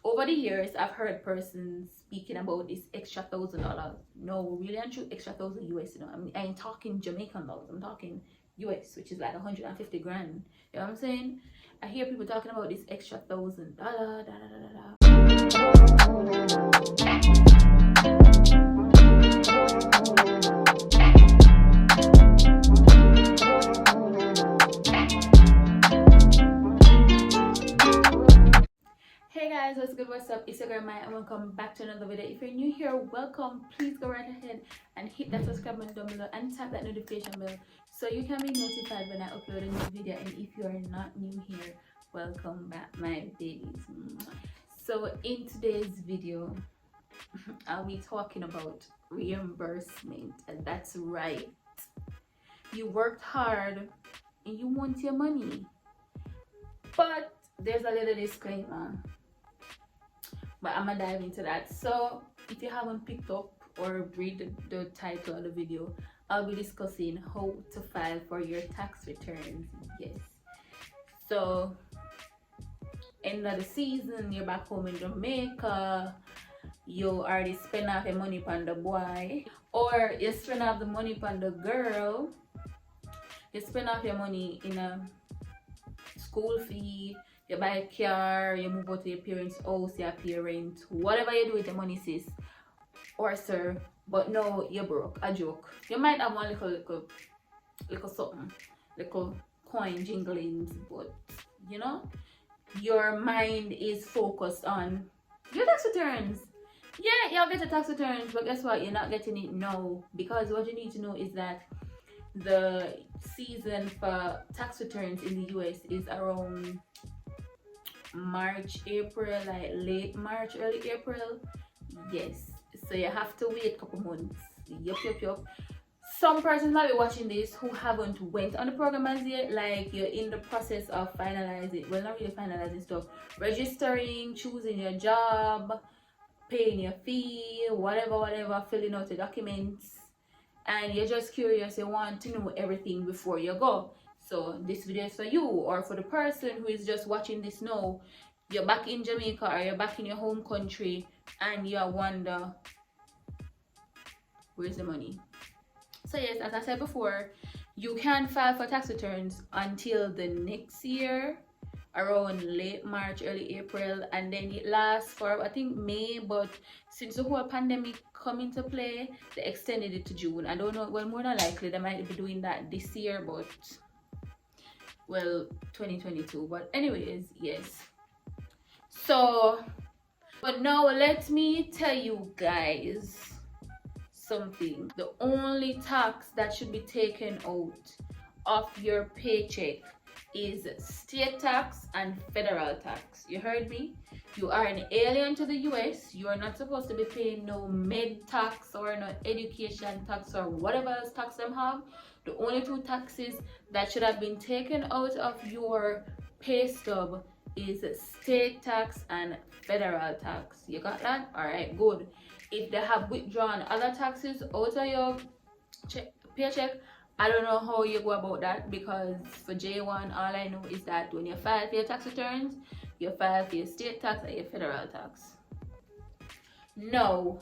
over the years, I've heard persons speaking about this extra $1,000. No, really and true, extra 1,000 US. You know, I ain't talking Jamaican dollars. I'm talking US, which is like 150 grand. You know what I'm saying? I hear people talking about this extra $1,000. Hey guys, what's good, what's up? It's your girl Maya and welcome back to another video. If you're new here, welcome. Please go right ahead and hit that subscribe button down below and tap that notification bell so you can be notified when I upload a new video. And if you are not new here, welcome back, my babies. So in today's video, I'll be talking about reimbursement, and that's right. You worked hard and you want your money, but there's a little disclaimer. But I'm gonna dive into that. So if you haven't picked up or read the title of the video, I'll be discussing how to file for your tax returns. Yes. So end of the season, you're back home in Jamaica, you already spend off your money on the boy, or you spend off the money on the girl, you spend off your money in a school fee, you buy a car, you move out to your parents' house, you pay rent, whatever you do with the money, sis or sir, but no, you're broke. A joke. You might have one little something, little coin jinglings, but you know, your mind is focused on your tax returns. Yeah, you'll get your tax returns, but guess what? You're not getting it now, because what you need to know is that the season for tax returns in the US is around March, April, like late March, early April. Yes, so you have to wait a couple months. Yup. Some persons might be watching this who haven't went on the program as yet. Like, you're in the process of finalizing, well, not really finalizing stuff, registering, choosing your job, paying your fee, whatever, filling out the documents, and you're just curious, you want to know everything before you go. So this video is for you, or for the person who is just watching this now. You're back in Jamaica or you're back in your home country and you wonder, where's the money? So yes, as I said before, you can file for tax returns until the next year, around late March, early April, and then it lasts for I think May, but since the whole pandemic come into play, they extended it to June. I don't know, well, more than likely they might be doing that this year, but well, 2022. But anyways, yes. So, but now let me tell you guys something. The only tax that should be taken out of your paycheck is state tax and federal tax. You heard me? You are an alien to the US. You are not supposed to be paying no med tax or no education tax or whatever else tax them have. The only two taxes that should have been taken out of your pay stub is state tax and federal tax. You got that? Alright, good. If they have withdrawn other taxes out of your paycheck, I don't know how you go about that, because for J1, all I know is that when you file for your tax returns, you file for your state tax and your federal tax. No.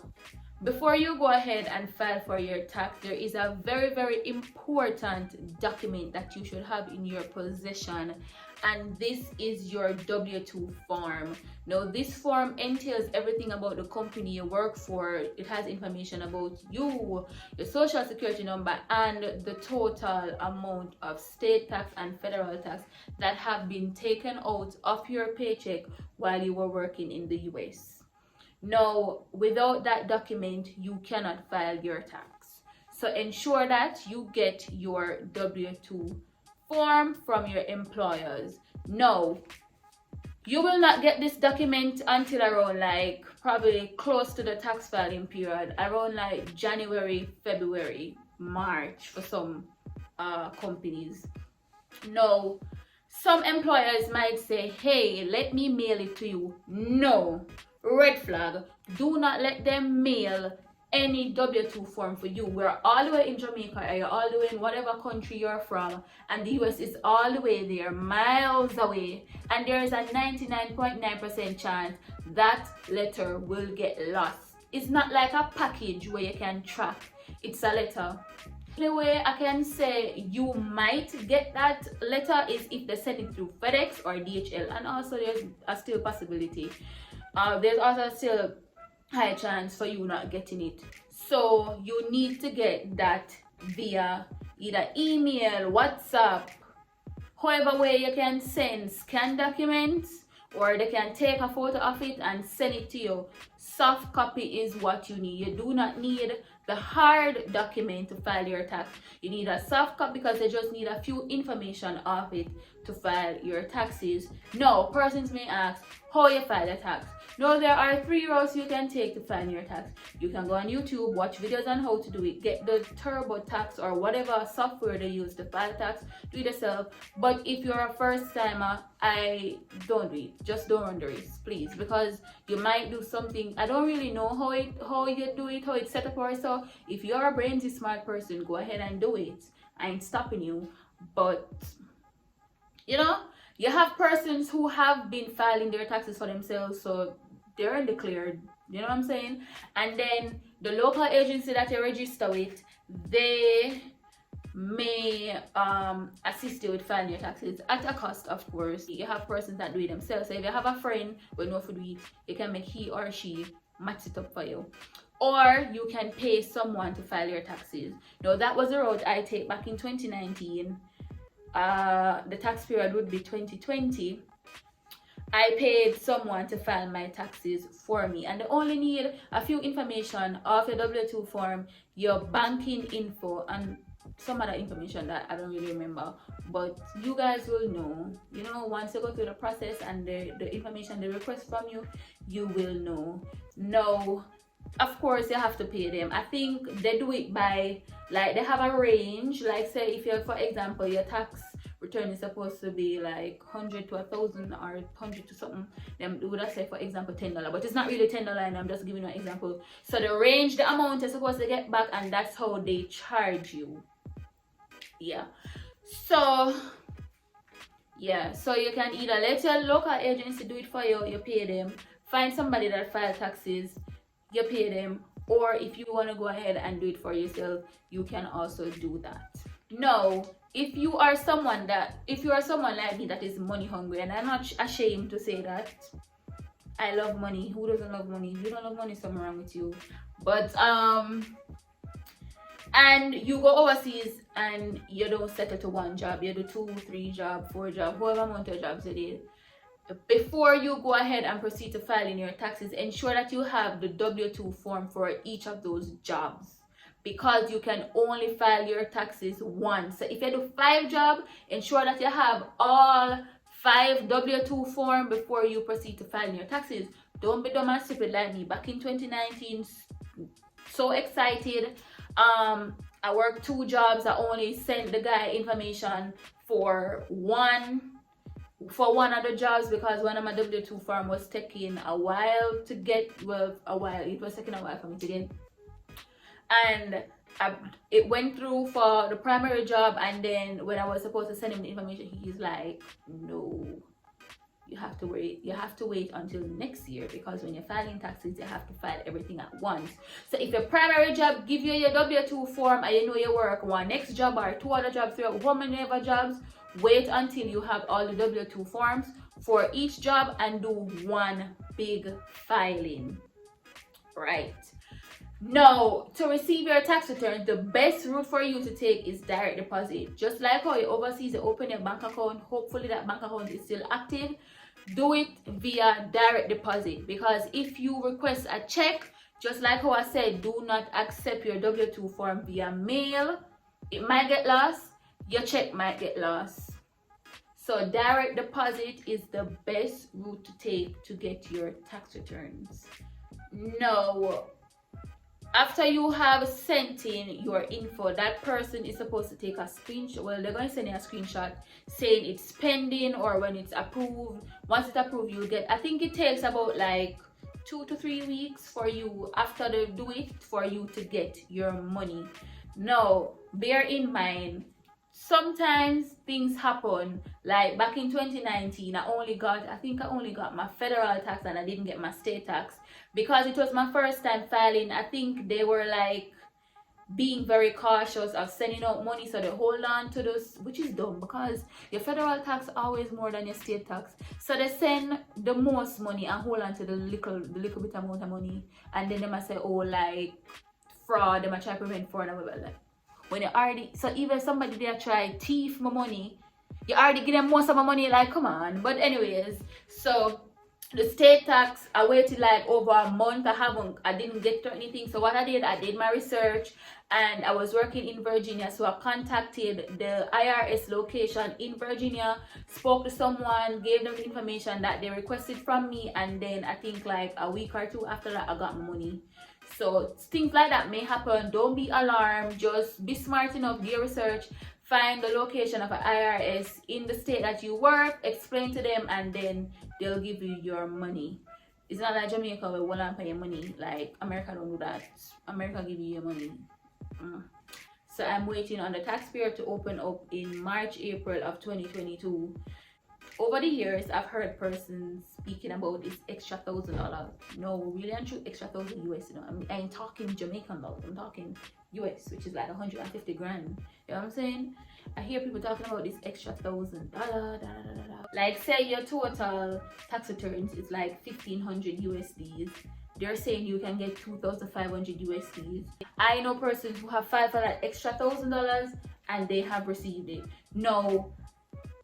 Before you go ahead and file for your tax, there is a very important document that you should have in your possession, and this is your W-2 form. Now, this form entails everything about the company you work for. It has information about you, your social security number, and the total amount of state tax and federal tax that have been taken out of your paycheck while you were working in the US. Now, without that document, you cannot file your tax. So ensure that you get your W-2 form from your employers. No, you will not get this document until around like probably close to the tax filing period, around like January, February, March for some companies. No, some employers might say, hey, let me mail it to you. No. Red flag. Do not let them mail any W2 form for you. We're all the way in Jamaica, or you're all the way in whatever country you're from, and the US is all the way there, miles away, and there is a 99.9% chance that letter will get lost. It's not like a package where you can track. It's a letter. The way I can say you might get that letter is if they send it through FedEx or DHL, and also there's a still possibility. There's also still high chance for you not getting it. So you need to get that via either email, WhatsApp, however way you can send scan documents, or they can take a photo of it and send it to you. Soft copy is what you need. You do not need the hard document to file your tax. You need a soft copy because they just need a few information of it to file your taxes. Now, persons may ask how you file a tax. Now, there are 3 routes you can take to file your tax. You can go on YouTube, watch videos on how to do it, get the TurboTax or whatever software they use to file tax, do it yourself. But if you're a first timer, I don't do it. Just don't run the risk, please, because you might do something. I don't really know how you do it, how it's set up or so. If you're a brainy smart person, go ahead and do it. I ain't stopping you, but you know, you have persons who have been filing their taxes for themselves, so they're in the clear, you know what I'm saying? And then the local agency that you register with, they may assist you with filing your taxes at a cost, of course. You have persons that do it themselves. So if you have a friend with no food to eat, you can make he or she match it up for you. Or you can pay someone to file your taxes. Now, that was the route I take back in 2019. The tax period would be 2020. I paid someone to file my taxes for me, and they only need a few information of your W2 form, your banking info, and some other information that I don't really remember, but you guys will know. You know, once you go through the process and the information they request from you, you will know. No, of course you have to pay them. I think they do it by, like, they have a range. Like, say if you're, for example, your tax return is supposed to be like 100 to 1,000 or 100 to something, then would I say, for example, $10, but it's not really $10, and I'm just giving you an example. So the range, the amount you're supposed to get back, and that's how they charge you. Yeah, so you can either let your local agency do it for you, you pay them, find somebody that files taxes, you pay them, or if you want to go ahead and do it for yourself, you can also do that. Now, if you are someone like me that is money hungry, and I'm not ashamed to say that, I love money. Who doesn't love money? If you don't love money, something wrong with you. But and you go overseas and you don't settle to one job, you do 2, 3 jobs, 4 jobs, however amount of jobs you did. Before you go ahead and proceed to filing your taxes, ensure that you have the W2 form for each of those jobs, because you can only file your taxes once. So if you do 5 jobs, ensure that you have all 5 W2 form before you proceed to filing your taxes. Don't be dumb and stupid like me. Back in 2019, so excited. I worked 2 jobs. I only sent the guy information for one of the jobs, because one of my W2 form was taking a while to get. Well, it was taking a while for me to get. And it went through for the primary job, and then when I was supposed to send him the information, he's like, no, you have to wait until next year, because when you're filing taxes, you have to file everything at once. So if your primary job give you your W2 form and you know you work one next job or 2 other jobs, 3 or whatever jobs, wait until you have all the W2 forms for each job and do one big filing. Right. Now, to receive your tax return, the best route for you to take is direct deposit. Just like how you overseas, you open your bank account, hopefully that bank account is still active. Do it via direct deposit, because if you request a check, just like how I said, do not accept your W2 form via mail. It might get lost, your check might get lost. So direct deposit is the best route to take to get your tax returns. Now, after you have sent in your info, that person is supposed to take a screenshot. Well, they're going to send you a screenshot saying it's pending or when it's approved. Once it's approved, you'll get, I think it takes about like 2 to 3 weeks for you after they do it for you to get your money. Now, bear in mind, sometimes things happen. Like back in 2019, I think I only got my federal tax and I didn't get my state tax because it was my first time filing. I think they were like being very cautious of sending out money, so they hold on to those, which is dumb because your federal tax always more than your state tax. So they send the most money and hold on to the little bit amount of money, and then they might say, oh, like fraud, they might try to prevent fraud and whatever. Like when you already, so even somebody there try thief my money, you already give them most of my money, like come on. But anyways, so the state tax, I waited like over a month. I didn't get to anything. So what I did my research, and I was working in Virginia. So I contacted the IRS location in Virginia, spoke to someone, gave them the information that they requested from me, and then I think like a week or two after that, I got my money. So things like that may happen. Don't be alarmed. Just be smart enough, do your research, find the location of an IRS in the state that you work, explain to them, and then they'll give you your money. It's not like Jamaica where one pay your money. Like America don't do that. America give you your money. So I'm waiting on the taxpayer to open up in March, April of 2022. Over the years, I've heard persons speaking about this extra $1,000. No, really and true, extra 1,000 US. You know, I ain't talking Jamaican dollars. I'm talking US, which is like 150 grand. You know what I'm saying? I hear people talking about this extra $1,000. Like say your total tax returns is like 1,500 USDs. They're saying you can get 2,500 USDs. I know persons who have filed for that extra $1,000 and they have received it. No,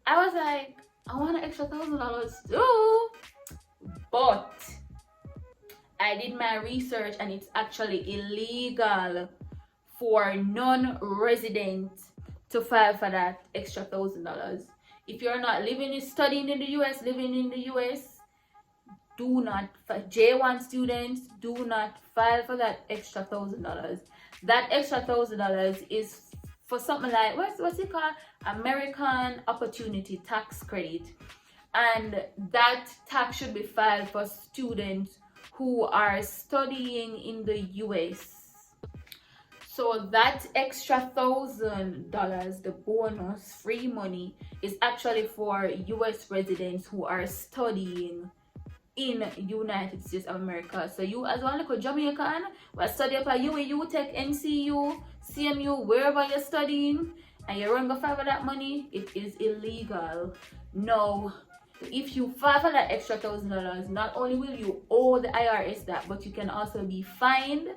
I was like, I want an extra $1,000 too, but I did my research and it's actually illegal for non-resident to file for that extra $1,000. If you're not studying in the US, living in the US, do not, J1 students, do not file for that extra $1,000. That extra $1,000 is for something like, what's it called? American Opportunity Tax Credit. And that tax should be filed for students who are studying in the US. So that extra $1,000, the bonus free money, is actually for US residents who are studying in United States of America. So you as well, like a Jamaican, will study up at UAU, Tech, NCU, CMU, wherever you're studying, and you run go file for that money, it is illegal. No, if you file for that extra $1,000, not only will you owe the IRS that, but you can also be fined.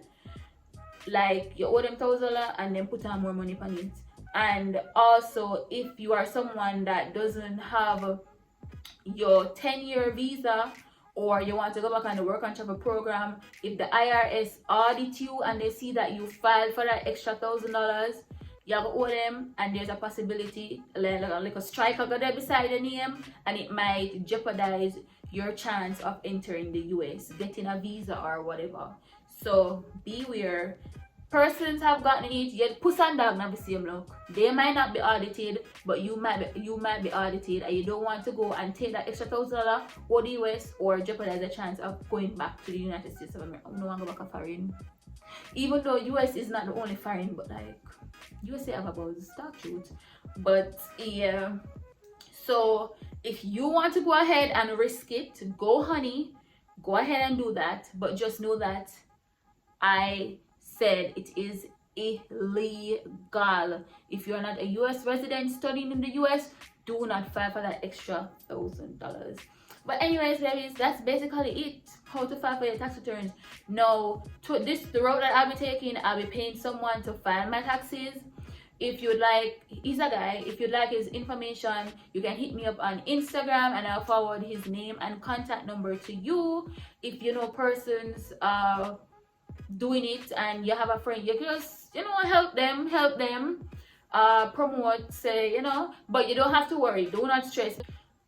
Like you owe them $1,000 and then put on more money on it. And also, if you are someone that doesn't have your 10-year visa, or you want to go back on the work and travel program, if the IRS audit you and they see that you filed for that extra $1,000, you have to owe them, and there's a possibility like a striker go there beside the name, and it might jeopardize your chance of entering the US, getting a visa or whatever. So beware. Persons have gotten it, yet puss and dog not the same look. They might not be audited, but you might be audited, and you don't want to go and take that extra $1,000 or the US or jeopardize the chance of going back to the United States of America. No one go back to foreign. Even though US is not the only foreign, but like USA have about statute. But yeah. So if you want to go ahead and risk it, go honey. Go ahead and do that. But just know that I said it is illegal. If you're not a US resident studying in the US, do not file for that extra $1,000. But anyways, ladies, that's basically it. How to file for your tax returns. Now, the route that I'll be taking, I'll be paying someone to file my taxes. If you'd like, he's a guy, if you'd like his information, you can hit me up on Instagram and I'll forward his name and contact number to you. If you know persons doing it and you have a friend, you just, help them, promote, say, but you don't have to worry, do not stress.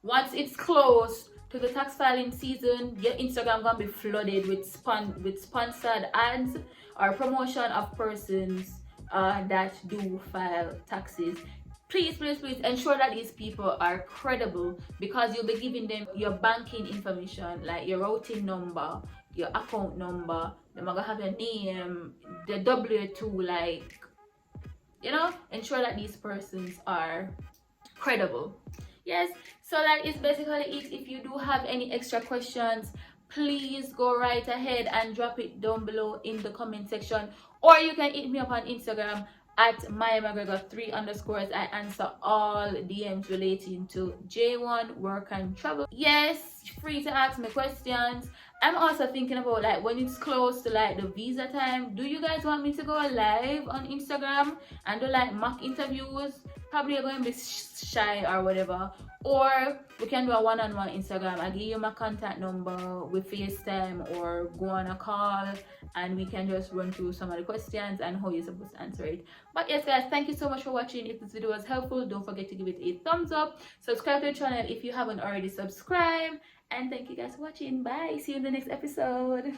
Once it's close to the tax filing season, your Instagram gonna be flooded with sponsored ads or promotion of persons that do file taxes. Please ensure that these people are credible, because you'll be giving them your banking information, like your routing number, your account number, they're gonna have your name, the W2, like, you know, ensure that these persons are credible. Yes, so that is basically it. If you do have any extra questions, please go right ahead and drop it down below in the comment section, or you can hit me up on Instagram at MayaMcGregor 3 underscores. I answer all DMs relating to J1 work and travel. Yes, free to ask me questions. I'm also thinking about, like, when it's close to like the visa time, do you guys want me to go live on Instagram and do like mock interviews? Probably you're going to be shy or whatever, or we can do a one-on-one Instagram. I give you my contact number with FaceTime, or go on a call and we can just run through some of the questions and how you're supposed to answer it. But yes guys, thank you so much for watching. If this video was helpful, don't forget to give it a thumbs up, subscribe to the channel if you haven't already subscribed, and thank you guys for watching. Bye, see you in the next episode.